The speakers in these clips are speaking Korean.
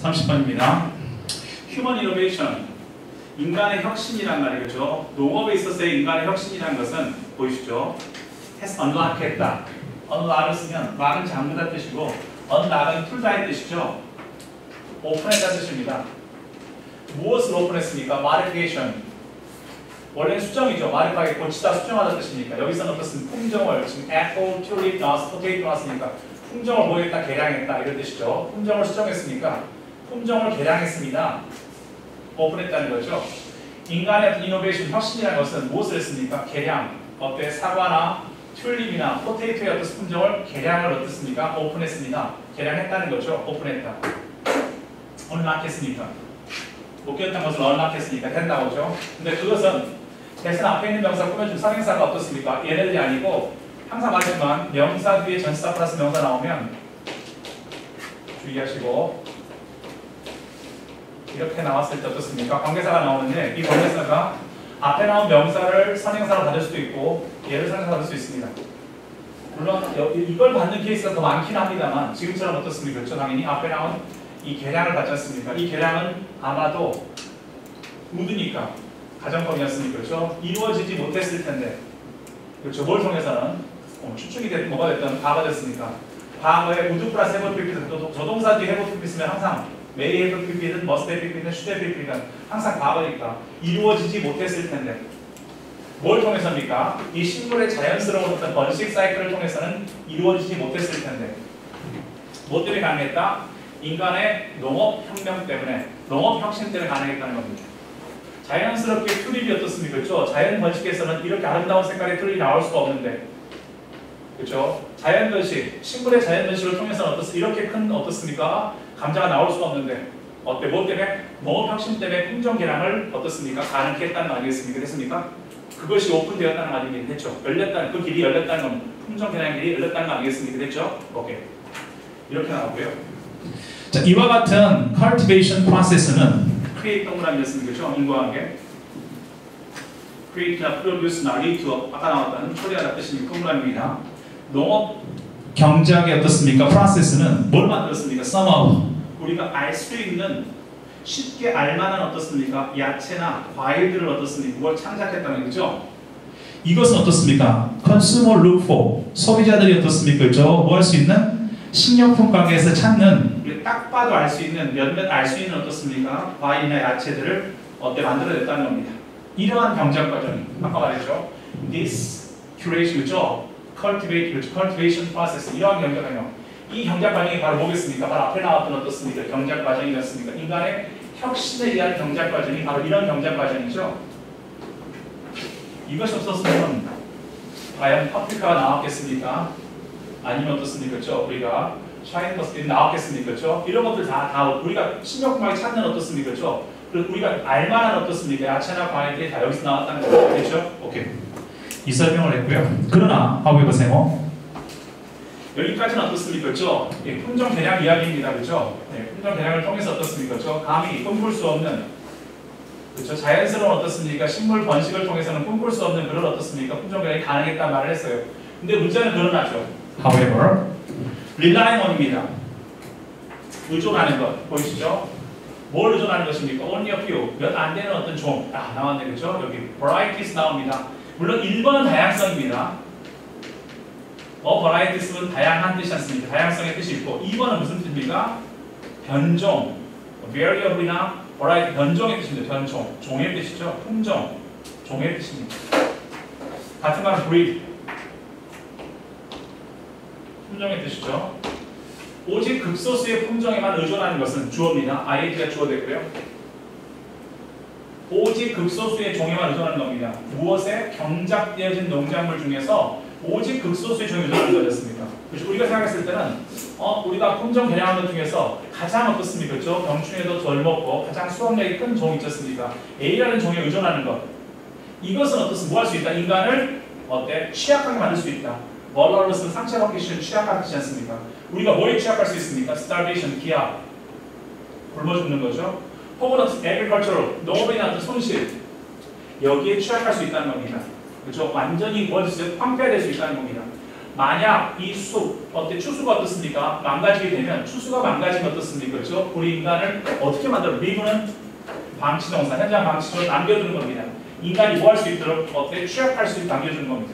30번입니다. Human innovation, 인간의 혁신이란 말이겠죠. 농업에 있어서의 인간의 혁신이란 것은 보이시죠? has unlock했다. unlock을 쓰면 lock은 잠그다 뜻이고 unlock은 풀다의 뜻이죠. 오픈했다 뜻입니다. 무엇을 오픈했습니까? modification. 원래는 수정이죠. modify, 고치다, 수정하다 뜻이니까. 여기서는 어떻습니까? 품종을, 지금 apple, tulip 나왔어, potato 나왔으니까 품종을 뭐 했다? 개량했다. 이런 뜻이죠. 품종을 수정했으니까 품종을 개량했습니다. 오픈했다는 거죠. 인간의 이노베이션, 혁신이라는 것은 무엇을 했습니까? 개량. 어때? 사과나 튤립이나 포테이토의 어떤 품종을 개량을 어떻습니까? 오픈했습니다. 개량했다는 거죠. 오픈했다. 언락했으니까. 못 끼웠던 것을 언락했으니까 된다고죠. 근데 그것은 대신 앞에 있는 명사 꾸며준 선행사가 어떻습니까? 얘네들이 아니고 항상 말했지만 명사 뒤에 전치사 플러스 명사 나오면 주의하시고 이렇게 나왔을 때 어떻습니까? 관계사가 나오는데 이 관계사가 앞에 나온 명사를 선행사로 받을 수도 있고 얘를 선행사로 받을 수 있습니다. 물론 이걸 받는 케이스가 더 많긴 합니다만 지금처럼 어떻습니까? 그렇죠? 당연히 앞에 나온 이 계량을 받지 않습니까? 이 계량은 아마도 우드니까 가정법이었으니까 그렇죠? 이루어지지 못했을 텐데 그렇죠? 뭘 통해서는 추측이 됐든 뭐가 됐든 다 받았으니까 과거에 우드 플러스 해볼 필기든 조동사 뒤에 해볼 필기 있으면 항상 may have 필기든 must have 필기든 should have 필기든 항상 과거니까 이루어지지 못했을 텐데 뭘 통해서입니까? 이 식물의 자연스러운 어떤 번식 사이클을 통해서는 이루어지지 못했을 텐데 뭐 때문에 가능했다? 인간의 농업혁명 때문에 농업혁신 때문에 가능했다는 겁니다. 자연스럽게 튤립이 어떻습니까? 그렇죠? 자연 번식에서는 이렇게 아름다운 색깔의 튤립이 나올 수가 없는데 그렇죠? 자연 번식, 식물의 자연 번식을 통해서는 이렇게 큰 어떻습니까? 감자가 나올 수가 없는데 어때? 뭐 때문에? 농업혁신 때문에 품종 개량을 어떻습니까? 가능케 했다는 거 아니겠습니까? 됐습니까? 그것이 오픈되었다는 거 아니겠습니까? 됐죠? 열렸다는, 그 길이 열렸다는 건 품종 개량 길이 열렸다는 거 아니겠습니까? 됐죠? 오케이. 이렇게 나오고요. 자, 이와 같은 cultivation process는 create 동그라미였습니다. 그렇죠? 인과관계. create나 produce나 lead to 아까 나왔다는 처리하다 뜻이니까 동그라미입니다. 농업 경작의 어떻습니까? process는 뭘 만들었습니까? some of 우리가 알 수 있는 쉽게 알만한 어떻습니까? 야채나 과일들을 어떻습니까? 그걸 창작했다는 거죠. 이것은 어떻습니까? consumer look for 소비자들이 어떻습니까? 그렇죠? 뭐 할 수 있는 식료품 가게에서 찾는 딱 봐도 알 수 있는 몇몇 알 수 있는 어떻습니까? 과일이나 야채들을 어때 만들어냈다는 겁니다. 이러한 경작 과정이 아까 말했죠. This curation 그죠? cultivation process 이러한 경작 과정. 이 경작 과정이 바로 뭐겠습니까? 바로 앞에 나왔던 어떻습니까? 경작 과정이었습니까? 인간의 혁신에 의한 경작 과정이 바로 이런 경작 과정이죠. 이것이 없었으면 과연 파프리카가 나왔겠습니까? 아니면 어떻습니까? 그렇죠? 우리가 샤인머스켓이 나왔겠습니까? 그렇죠? 이런 것들 다 우리가 식료품하게 찾는 어떻습니까? 그렇죠? 그리고 우리가 알만한 어떻습니까? 야채나 과일들이 다 여기서 나왔다는 거죠. 그렇죠? 오케이. 이 설명을 했고요. 그러나 하고해보세요. 여기까지는 어떻습니까? 그렇죠? 예, 품종 개량 이야기입니다. 그렇죠? 예, 품종 개량을 통해서 어떻습니까? 그렇죠? 감히 꿈꿀 수 없는 그렇죠? 자연스러운 어떻습니까? 식물 번식을 통해서는 꿈꿀 수 없는 그런 어떻습니까? 품종 개량이 가능했다는 말을 했어요. 근데 문제는 그러나죠. However, relying on입니다. 의존하는 것 보이시죠? 뭘 의존하는 것입니까? Only a few 몇 안 되는 어떤 종 나왔네 그렇죠? 여기 varieties 나옵니다. 물론 1번은 다양성입니다. varieties 다양한 뜻이 않습니까? 다양성의 뜻이 있고 2번은 무슨 뜻입니까? 변종 variable이나 variety 변종의 뜻입니다. 변종 종의 뜻이죠. 품종 종의 뜻입니다. 같은 말은 breed 품종의 뜻이죠. 오직 극소수의 품종에만 의존하는 것은 주어입니다. IAT가 주어 됐고요. 오직 극소수의 종에만 의존하는 겁니다. 무엇에? 경작되어진 농작물 중에서 오직 극소수의 종에 의존하는 거였습니까? 그래서 우리가 생각했을 때는 우리가 품종 개량하는 것 중에서 가장 어떻습니까? 그렇죠? 병충해도 덜 먹고 가장 수확량이 큰 종이 있지 않습니까? A라는 종에 의존하는 것. 이것은 어떻습니까? 뭐 할 수 있다? 인간을 어때? 취약하게 만들 수 있다. 멀러로서는 상처받기 쉬운 취약한 뜻이지 않습니까? 우리가 뭐에 취약할 수 있습니까? starvation, 기아, 굶어 죽는 거죠. 혹은 어떤 agricultural, 농업에 나타난 손실, 여기에 취약할 수 있다는 겁니다. 그렇죠? 완전히 황폐화될 수 있다는 겁니다. 만약 이 추수가 어떻습니까? 망가지게 되면 추수가 망가지면 어떻습니까? 그렇죠? 우리 인간을 어떻게 만들어? 리브는 방치동사, 현장 방치로 남겨두는 겁니다. 인간이 뭐 할 수 있도록 취약할 수 있도록 남겨주는 겁니다.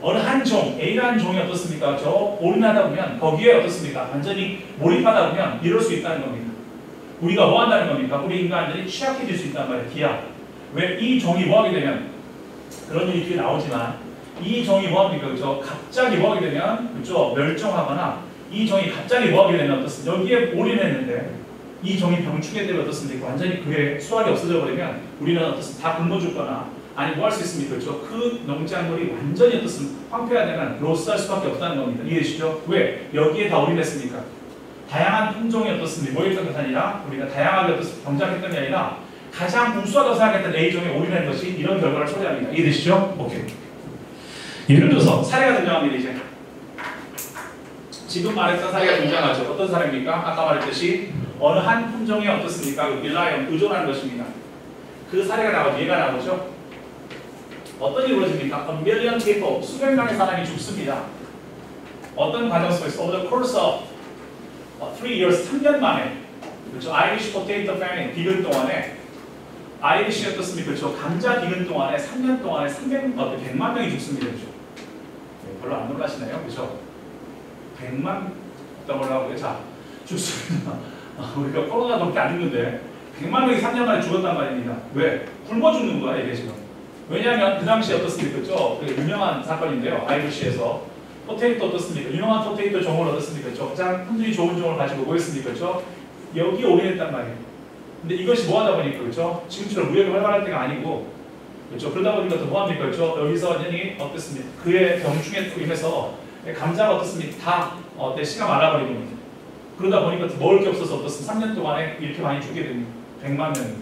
어느 한 종, A라는 종이 어떻습니까? 올인하다 보면 거기에 어떻습니까? 완전히 몰입하다 보면 이럴 수 있다는 겁니다. 우리가 뭐 한다는 겁니까? 우리 인간들이 취약해질 수 있단 말이에요. 기약. 왜 이 종이 뭐 하게 되면 그런 일이 뒤에 나오지만 이 종이 뭐 합니까? 그렇죠? 갑자기 뭐 하게 되면 그렇죠? 멸종하거나 이 종이 갑자기 뭐 하게 되면 어떻습니까? 여기에 올인했는데 이 종이 병충해 되면 어떻습니까? 완전히 그의 수확이 없어져 버리면 우리는 어떻습니까? 다 굶어 죽거나 아니 뭐 할 수 있습니까? 그렇죠? 그 농작물이 완전히 어떻습니까? 황폐화되면 로스할 수밖에 없다는 겁니다. 이해되시죠? 왜? 여기에 다 올인했습니까? 다양한 품종이 어떻습니까? 모였던 것이 아니라 우리가 다양하게 어떻습니까? 경작했던 게 아니라 가장 우수하다고 생각했던 A종에 올인한 것이 이런 결과를 초래합니다. 이해되시죠? 오케이. 예를 들어서 사례가 등장합니다. 이제 지금 말했던 사례가 등장하죠. 어떤 사례입니까? 아까 말했듯이 어느 한 품종이 어떻습니까? 의존하는 것입니다. 그 사례가 나오죠. 얘가 나오죠. 어떤 일이 벌어집니까? A million people, 수백 명의 사람이 죽습니다. 어떤 과정 속에서 over the course of 3 years, 3년 만에 그렇죠. Irish potato famine, 비근 동안에 아이리시 어떻습니까? 그렇죠. 감자 비근 동안에 3년 동안에 100만 명이 죽습니다. 그렇죠. 네, 별로 안 놀라시나요? 그렇죠. 100만 어떤 걸로 하고요. 자, 죽습니다. 우리가 코로나밖에 안 죽는데 100만 명이 3년 만에 죽었단 말입니다. 왜? 굶어 죽는 거야 이게 지금. 왜냐하면 그 당시에 어떻습니까? 그렇죠? 유명한 사건인데요. 아이리시에서 포테이토 어떻습니까? 유명한 포테이토 종을 어떻습니까? 그렇죠? 가장 품질이 좋은 종을 가지고 뭐했습니까? 그렇죠? 여기에 올인했단 말이에요. 근데 이것이 뭐 하다 보니까 그렇죠? 지금처럼 무역이 활발할 때가 아니고 그렇죠? 그러다 보니까 또 뭐 합니까? 그렇죠? 여기서 완전히 어떻습니까? 그의 병충해 인해서 감자가 어떻습니까? 다 씨가 말라버리는 겁니다. 그러다 보니까 먹을 게 없어서 어떻습니까? 3년 동안에 이렇게 많이 죽게 됩니다. 100만 명.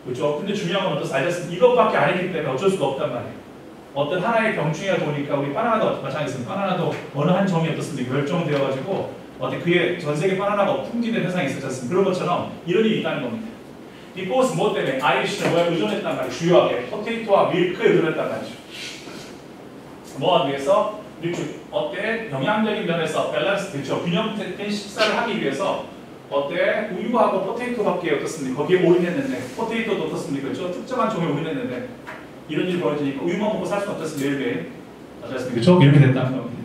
그렇죠? 근데 중요한 건 어떻습니까? 알겠습니다. 이것밖에 안 했기 때문에 어쩔 수가 없단 말이에요. 어떤 하나의 병충해가 도니까 우리 바나나도 마찬가지입니다. 바나나도 어느 한 종이 어떻습니까? 멸종되어가지고 그의 전 세계 바나나가 품귀된 현상이 있었지 않습니까? 그런 것처럼 이런 일이 있다는 겁니다. 이것은 뭐 때문에 아이리시는 뭐에 의존했단 말이에요. 주요하게 포테이토와 밀크에 의존했단 말이죠. 뭐하기 위해서? 영양적인 면에서 밸런스, 그렇죠. 균형된 식사를 하기 위해서 우유하고 포테이토밖에 어떻습니까? 거기에 올인했는데 포테이토도 어떻습니까? 그렇죠. 특정한 종에 올인했는데 이런 일이 벌어지니까 우유만 먹고 살 수 없었습니다. 매일매일. 맞았습니까? 그렇죠? 이렇게 됐다는 겁니다.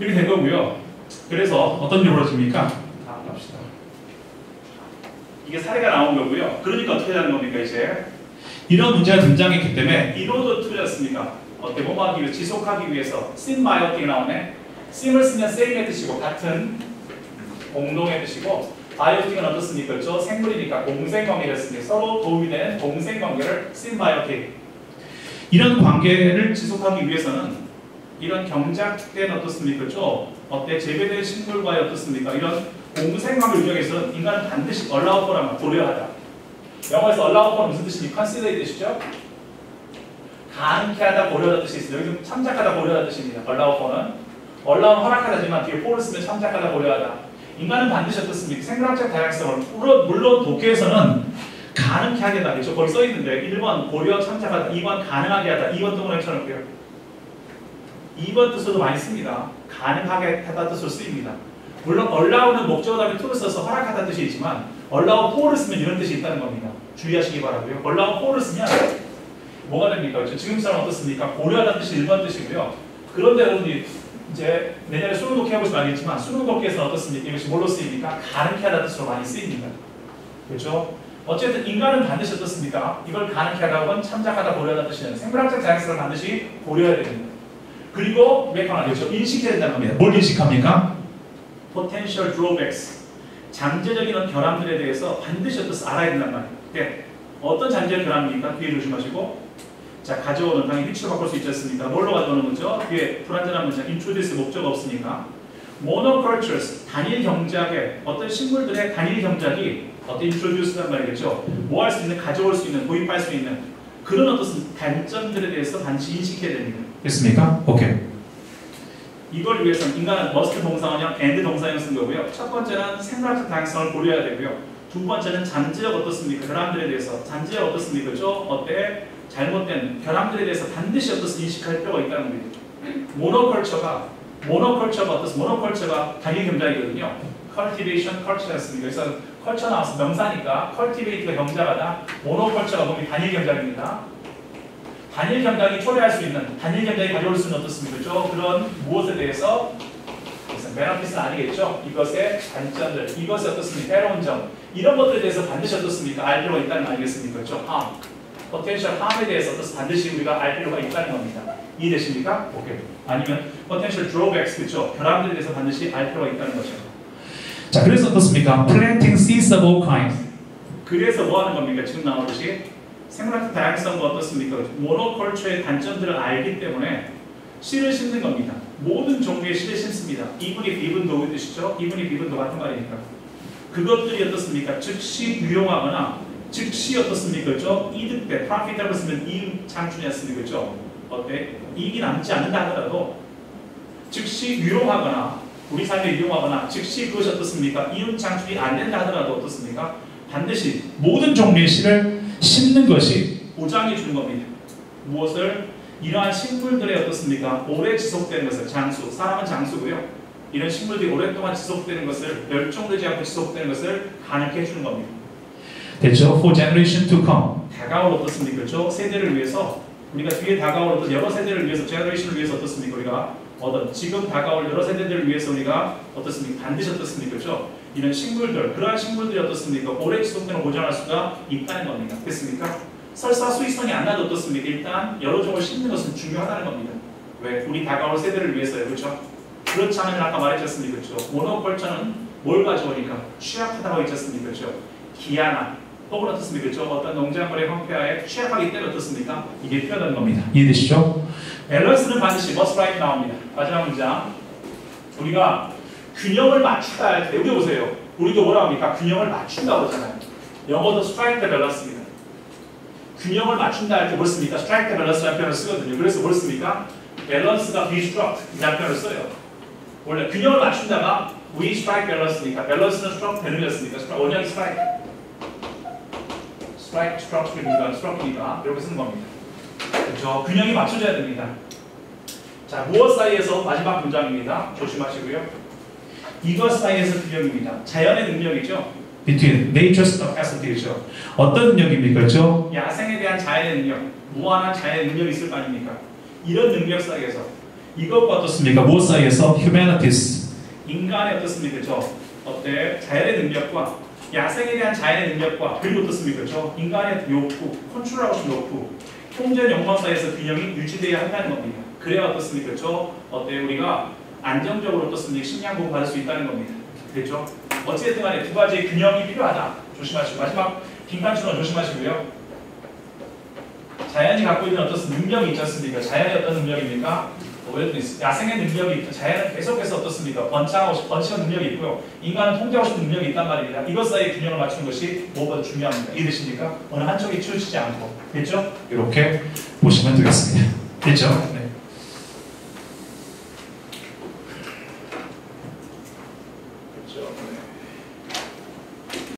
이렇게 된 거고요. 그래서 어떤 일이 벌어집니까? 다음 갑시다. 이게 사례가 나온 거고요. 그러니까 어떻게 하는 겁니까? 이제 이런 문제가 등장했기 때문에 이로도 틀렸습니까? 대범하기 위해서, 지속하기 위해서 심바이오틱이 나오네. 심을 쓰면 same의 뜻이고 같은 공동의 뜻이고 바이오틱은 어떻습니까? 그렇죠? 생물이니까 공생관계를 씁니다. 서로 도움이 되는 공생관계를 심바이오틱. 이런 관계를 지속하기 위해서는 이런 경작된 어떻습니까? 그렇죠? 재배된 식물과의 어떻습니까? 이런 공생관계 유형에서는 인간은 반드시 allow for라면 고려하다. 영어에서 allow for 무슨 뜻입니까? consider의 뜻이죠? 가능케 하다 고려하다 뜻이 있어요. 여기서 참작하다 고려하다 뜻입니다. allow for는 allow는 허락하다지만 뒤에 for를 쓰면 참작하다 고려하다. 인간은 반드시 어떻습니까? 생물학적 다양성을 물론 독해에서는 가능케 하게다. 그렇죠? 거기 써 있는데 1번 고려 참작하다, 2번 가능하게 하다, 2번 동그라미 쳐놓을게요. 2번 뜻으로도 많이 씁니다. 가능하게 하다 뜻으로 쓰입니다. 물론 allow는 목적어 다음에 to를 써서 허락하다 뜻이 있지만 allow for를 쓰면 이런 뜻이 있다는 겁니다. 주의하시기 바라고요. allow for를 쓰면 뭐가 됩니까? 그렇죠? 지금처럼 어떻습니까? 고려하다는 뜻이 1번 뜻이고요. 그런데 여러분이 이제 내년에 수능 독해 해보시면 알겠지만 수능 독해에서는 어떻습니까? 이것이 뭘로 쓰입니까? 가능케 하다는 뜻으로 많이 쓰입니다. 그렇죠? 어쨌든 인간은 반드시 어떻습니까? 이걸 가능케 하다 혹은 참작하다 고려하다는 뜻이는 생물학적 다양성을 반드시 고려해야 됩니다. 그리고 메커나리죠. 인식해야 된다는 겁니다. 뭘 인식합니까? Potential drawbacks. 잠재적인 결함들에 대해서 반드시 알아야 된단 말이에요. 네. 어떤 잠재적 결함입니까? 뒤에 조심하시고. 자, 가져오는 당연히 위치로 바꿀 수 있지 않습니까? 뭘로 가져오는 거죠? 뒤에 불완전한 문장, introduce 목적어 없으니까. monocultures, 단일 경작의 어떤 식물들의 단일 경작이 introduce란 말이겠죠. 뭐 할 수 있는, 가져올 수 있는, 도입할 수 있는 그런 어떤 단점들에 대해서 반드시 인식해야 됩니다. 됐습니까? 오케이. 이걸 위해서는 인간은 must 동사원형, and 동사형 쓴 거고요. 첫 번째는 생물학적 다양성을 고려해야 되고요. 두 번째는 잠재적 어떻습니까? 결함들에 대해서 잠재적 어떻습니까? 잘못된 결함들에 대해서 반드시 인식할 필요가 있다는 겁니다. 모노컬처가 어떻습니까? 모노컬처가 단일 경작이거든요. cultivation, culture였습니다. 그래서 컬처 나와서 명사니까 cultivate가 경작하다, 모노컬처가 보면 단일 경작입니다. 단일 경작이 초래할 수 있는, 단일 경작이 가져올 수 있는 어떻습니까? 그렇죠? 그런 무엇에 대해서 베너핏은 아니겠죠? 이것의 단점들, 이것이 어떻습니까? 해로운 점, 이런 것들에 대해서 반드시 어떻습니까? 알 필요가 있다는 거 아니겠습니까? 그렇죠? harm, potential harm에 대해서 반드시 우리가 알 필요가 있다는 겁니다. 이해되십니까? 오케이. 아니면 potential drawbacks, 그렇죠? 결함들에 대해서 반드시 알 필요가 있다는 거죠. 자, 그래서 어떻습니까? planting seeds of all kinds. 그래서 뭐 하는 겁니까? 지금 나오듯이 생물학적 다양성과 어떻습니까? 모노컬처의 단점들을 알기 때문에 씨를 심는 겁니다. 모든 종류의 씨를 심습니다. 이분이 비분도 뜻이죠. 이분이 비분도 같은 말이니까. 그것들이 어떻습니까? 즉시 유용하거나 즉시 어떻습니까? 그렇죠? 이득돼. profitable 쓰면 이익 창출이었습니까? 그렇죠? 어때? 이익이 남지 않는다 하더라도 즉시 유용하거나 우리 삶에 유용하거나 즉시 그것이 어떻습니까? 이윤 창출이 안 된다 하더라도 어떻습니까? 반드시 모든 종류의 씨를 심는 것이 보장해 주는 겁니다. 무엇을? 이러한 식물들의 어떻습니까? 오래 지속되는 것을, 장수, 사람은 장수고요. 이런 식물들이 오랫동안 지속되는 것을, 멸종되지 않고 지속되는 것을 가능케 해주는 겁니다. 됐죠? For generation to come. 다가올 어떻습니까? 그렇죠? 세대를 위해서, 우리가 뒤에 다가올 어떤 여러 세대를 위해서, generation을 위해서 어떻습니까? 우리가 어떤 지금 다가올 여러 세대들을 위해서 우리가 어떻습니까? 반드시 어떻습니까? 그렇죠? 이런 식물들, 그러한 식물들이 어떻습니까? 오래 지속되는 보장할 수가 있다는 겁니다. 됐습니까? 설사 수익성이 안 나도 어떻습니까? 일단 여러 종을 심는 것은 중요하다는 겁니다. 왜? 우리 다가올 세대를 위해서요. 그렇죠? 그렇지 않으면 아까 말했지 않습니까? 그렇죠? 모노컬처는 뭘 가져오니까? 취약하다고 했지 않습니까? 그렇죠? 기아나 혹은 어떻습니까? 그렇죠? 어떤 농작물의 형태하에 취약하기 때문에 어떻습니까? 이게 필요하다는 겁니다. 이해되시죠? 밸런스는 반드시 must right 나옵니다. 마지막 문장. 우리가 균형을 맞추다 할 때, 여기 보세요. 우리도 뭐라고 합니까? 균형을 맞춘다고 하잖아요. 영어도 strike the balance입니다. 균형을 맞춘다 할 때 뭘 씁니까? strike the balance라는 표현을 쓰거든요. 그래서 뭘 씁니까? 밸런스가 be struck 이라는 표현을 써요. 원래 균형을 맞춘다가 we strike balance니까 밸런스는 struck 되는 거였으니까 원형이 strike struck이니까 이렇게 쓰는 겁니다. 그렇죠? 균형이 맞춰져야 됩니다. 자, 무엇 사이에서 마지막 문장입니다. 조심하시고요. 이것 사이에서 균형입니다. 자연의 능력이죠. Between nature's capacity죠. 어떤 능력입니까? 그렇죠? 야생에 대한 자연의 능력, 무한한 자연의 능력이 있을 거 아닙니까? 이런 능력 사이에서 이것과 어떻습니까? 무엇 사이에서? Humanities. 인간의 어떻습니까? 그렇죠? 어때? 자연의 능력과 야생에 대한 자연의 능력과 그리고 어떻습니까? 그렇죠? 인간의 욕구, 컨트롤하고 싶은 욕구, 통제의 욕망 사이에서 균형이 유지되어야 한다는 겁니다. 그래야 어떻습니까? 그렇죠? 어때? 우리가 안정적으로 어떻습니까? 식량 보호 받을 수 있다는 겁니다. 됐죠? 어쨌든 간에 두 가지의 균형이 필요하다. 조심하시고 마지막 빈칸처럼 조심하시고요. 자연이 갖고 있는 어떤 능력이 있지 않습니까? 자연의 어떤 능력입니까? 야생의 능력이 있고 자연은 계속해서 어떻습니까? 번창하는 능력이 있고요. 인간은 통제하고 싶은 능력이 있단 말입니다. 이것 사이의 균형을 맞추는 것이 무엇보다 중요합니다. 이해되십니까? 어느 한쪽이 치우치지 않고. 됐죠? 이렇게 보시면 되겠습니다. 됐죠?